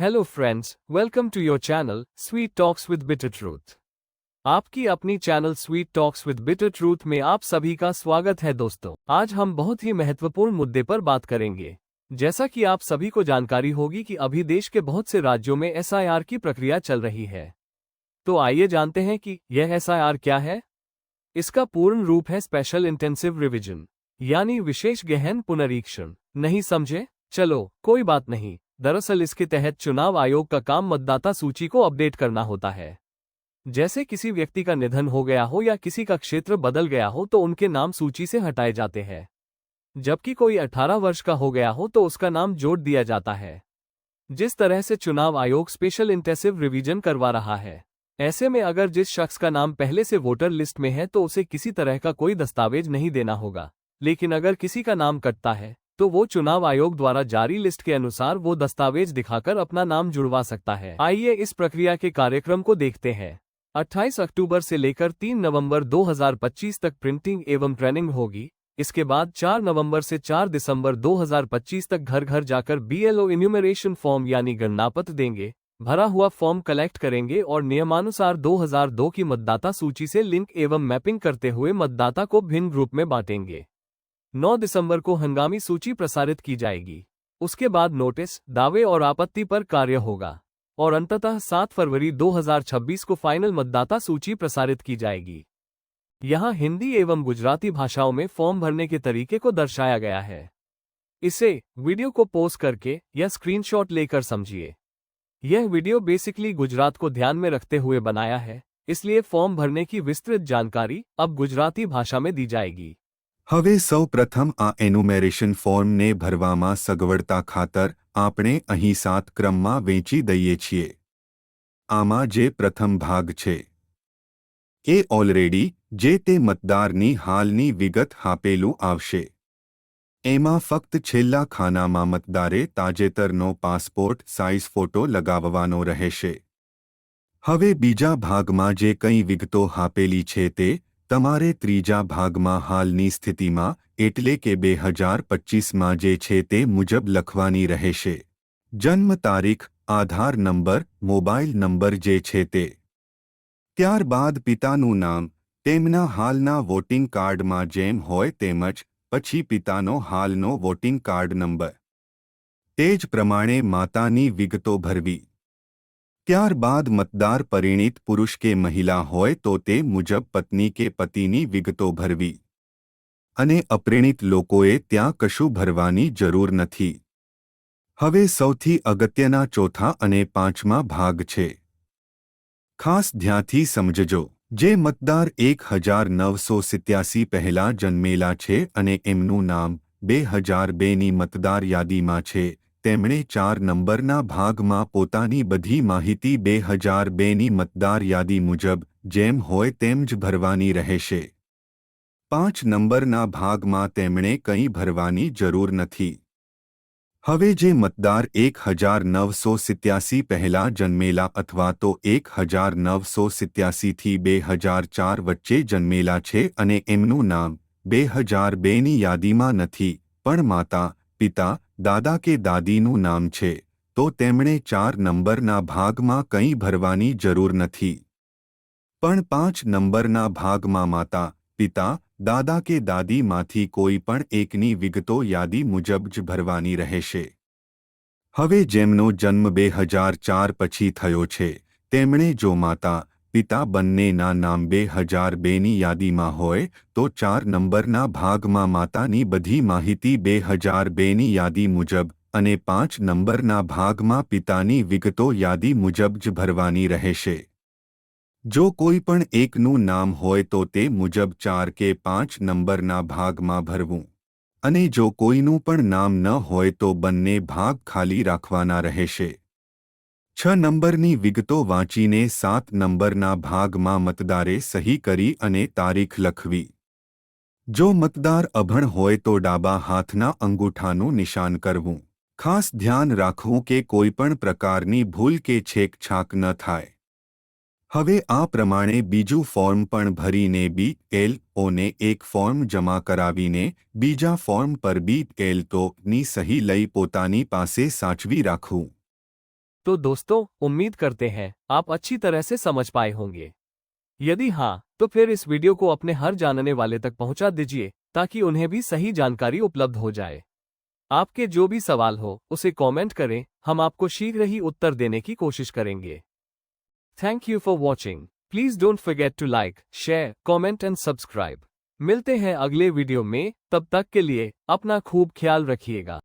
Hello friends, welcome to your channel sweet talks with bitter truth. आपकी अपनी channel sweet talks with bitter truth में आप सभी का स्वागत है दोस्तों। आज हम बहुत ही महत्वपूर्ण मुद्दे पर बात करेंगे। जैसा कि आप सभी को जानकारी होगी कि अभी देश के बहुत से राज्यों में एसआईआर की प्रक्रिया चल रही है। तो आइए जानते हैं कि यह एसआईआर क्या है। इसका पूर्ण रूप है स्पेशल इंटेंसिव रिवीजन, यानी विशेष गहन पुनरीक्षण। नहीं समझे? चलो कोई बात नहीं। दरअसल इसके तहत चुनाव आयोग का काम मतदाता सूची को अपडेट करना होता है। जैसे किसी व्यक्ति का निधन हो गया हो या किसी का क्षेत्र बदल गया हो तो उनके नाम सूची से हटाए जाते हैं। जबकि कोई 18 वर्ष का हो गया हो तो उसका नाम जोड़ दिया जाता है। जिस तरह से चुनाव आयोग स्पेशल इंटेंसिव रिवीजन करवा रहा है, ऐसे में अगर जिस शख्स का नाम पहले से वोटर लिस्ट में है तो उसे किसी तरह का कोई दस्तावेज नहीं देना होगा। लेकिन अगर किसी का नाम कटता है तो वो चुनाव आयोग द्वारा जारी लिस्ट के अनुसार वो दस्तावेज दिखाकर अपना नाम जुड़वा सकता है। आइए इस प्रक्रिया के कार्यक्रम को देखते हैं। 28 अक्टूबर से लेकर 3 नवंबर 2025 तक प्रिंटिंग एवं ट्रेनिंग होगी। इसके बाद 4 नवंबर से 4 दिसंबर 2025 तक घर घर जाकर बीएलओ इन्यूमरेशन फॉर्म यानी गणनापत्र देंगे, भरा हुआ फॉर्म कलेक्ट करेंगे और नियमानुसार 2002 की मतदाता सूची से लिंक एवं मैपिंग करते हुए मतदाता को भिन्न ग्रुप में बांटेंगे। 9 दिसंबर को हंगामी सूची प्रसारित की जाएगी। उसके बाद नोटिस, दावे और आपत्ति पर कार्य होगा और अंततः 7 फरवरी 2026 को फाइनल मतदाता सूची प्रसारित की जाएगी। यहाँ हिंदी एवं गुजराती भाषाओं में फॉर्म भरने के तरीके को दर्शाया गया है। इसे वीडियो को पॉज करके या स्क्रीनशॉट लेकर समझिए। यह वीडियो बेसिकली गुजरात को ध्यान में रखते हुए बनाया है, इसलिए फॉर्म भरने की विस्तृत जानकारी अब गुजराती भाषा में दी जाएगी। હવે સૌ પ્રથમ આ એન્યુમેરેશન ફોર્મને ભરવામાં સગવડતા ખાતર આપણે અહીં 7 ક્રમમાં વહેંચી દઈએ છીએ। આમાં જે પ્રથમ ભાગ છે એ ઓલરેડી જે તે મતદારની હાલની વિગત આપેલું આવશે। એમાં ફક્ત છેલ્લા ખાનામાં મતદારે તાજેતરનો પાસપોર્ટ સાઇઝ ફોટો લગાવવાનો રહેશે। હવે બીજા ભાગમાં જે કંઈ વિગતો આપેલી છે તે તમારે ત્રીજા ભાગમાં હાલની સ્થિતિમાં એટલે કે 2025માં જે છે તે મુજબ લખવાની રહેશે। જન્મ તારીખ, આધાર નંબર, મોબાઈલ નંબર જે છે તે। ત્યારબાદ પિતાનું નામ તેમના હાલના વોટિંગ કાર્ડમાં જેમ હોય તેમજ પછી પિતાનો હાલનો વોટિંગ કાર્ડ નંબર। તે જ પ્રમાણે માતાની વિગતો ભરવી। ત્યારબાદ મતદાર પરિણીત પુરુષ કે મહિલા હોય તો તે મુજબ પત્ની કે પતિની વિગતો ભરવી અને અપરિણીત લોકોએ ત્યાં કશું ભરવાની જરૂર નથી। હવે સૌથી અગત્યના ચોથા અને પાંચમા ભાગ છે। ખાસ ધ્યાનથી સમજજો। જે મતદાર 1987 પહેલા જન્મેલા છે અને એમનું નામ 2002ની મતદાર યાદીમાં છે તેમણે 4 નંબરના ભાગમાં પોતાની બધી માહિતી 2002ની મતદાર યાદી મુજબ જેમ હોય તેમ જ ભરવાની રહેશે। 5 નંબરના ભાગમાં તેમણે કંઈ ભરવાની જરૂર નથી। હવે જે મતદાર 1987 પહેલા જન્મેલા અથવા તો 1987 થી 2004 વચ્ચે જન્મેલા છે અને એમનું નામ 2002ની યાદીમાં નથી પણ માતા, પિતા, દાદા કે દાદીનું નામ છે તો તેમણે 4 નંબરના ભાગમાં કંઈ ભરવાની જરૂર નથી પણ 5 નંબરના ભાગમાં માતા, પિતા, દાદા કે દાદીમાંથી કોઈ પણ એકની વિગતો યાદી મુજબ જ ભરવાની રહેશે। હવે જેમનો જન્મ 2004 પછી થયો છે તેમણે જો માતા, પિતા બંનેના નામ 2002ની યાદીમાં હોય તો 4 નંબરના ભાગમાં માતાની બધી માહિતી 2002ની યાદી મુજબ અને 5 નંબરના ભાગમાં પિતાની વિગતો યાદી મુજબ જ ભરવાની રહેશે। જો કોઈ પણ એકનું નામ હોય તો તે મુજબ 4 કે 5 નંબરના ભાગમાં ભરવું અને જો કોઈનું પણ નામ ન હોય તો બંને ભાગ ખાલી રાખવાના રહેશે। 6 નંબરની વિગતો વાંચીને 7 નંબરના ભાગમાં મતદારે સહી કરી અને તારીખ લખવી। જો મતદાર અભણ હોય તો ડાબા હાથના અંગૂઠાનું નિશાન કરવું। ખાસ ધ્યાન રાખવું કે કોઈ પણ પ્રકારની ભૂલ કે છેકછાક ન થાય। હવે આ પ્રમાણે બીજું ફોર્મ પણ ભરીને BLOને એક ફોર્મ જમા કરાવીને બીજા ફોર્મ પર BLOની સહી લઈ પોતાની પાસે સાચવી રાખવું। तो दोस्तों, उम्मीद करते हैं आप अच्छी तरह से समझ पाए होंगे। यदि हाँ, तो फिर इस वीडियो को अपने हर जानने वाले तक पहुंचा दीजिए ताकि उन्हें भी सही जानकारी उपलब्ध हो जाए। आपके जो भी सवाल हो उसे कमेंट करें, हम आपको शीघ्र ही उत्तर देने की कोशिश करेंगे। Thank you for watching. Please don't forget to like, share, comment and subscribe. मिलते हैं अगले वीडियो में, तब तक के लिए अपना खूब ख्याल रखिएगा।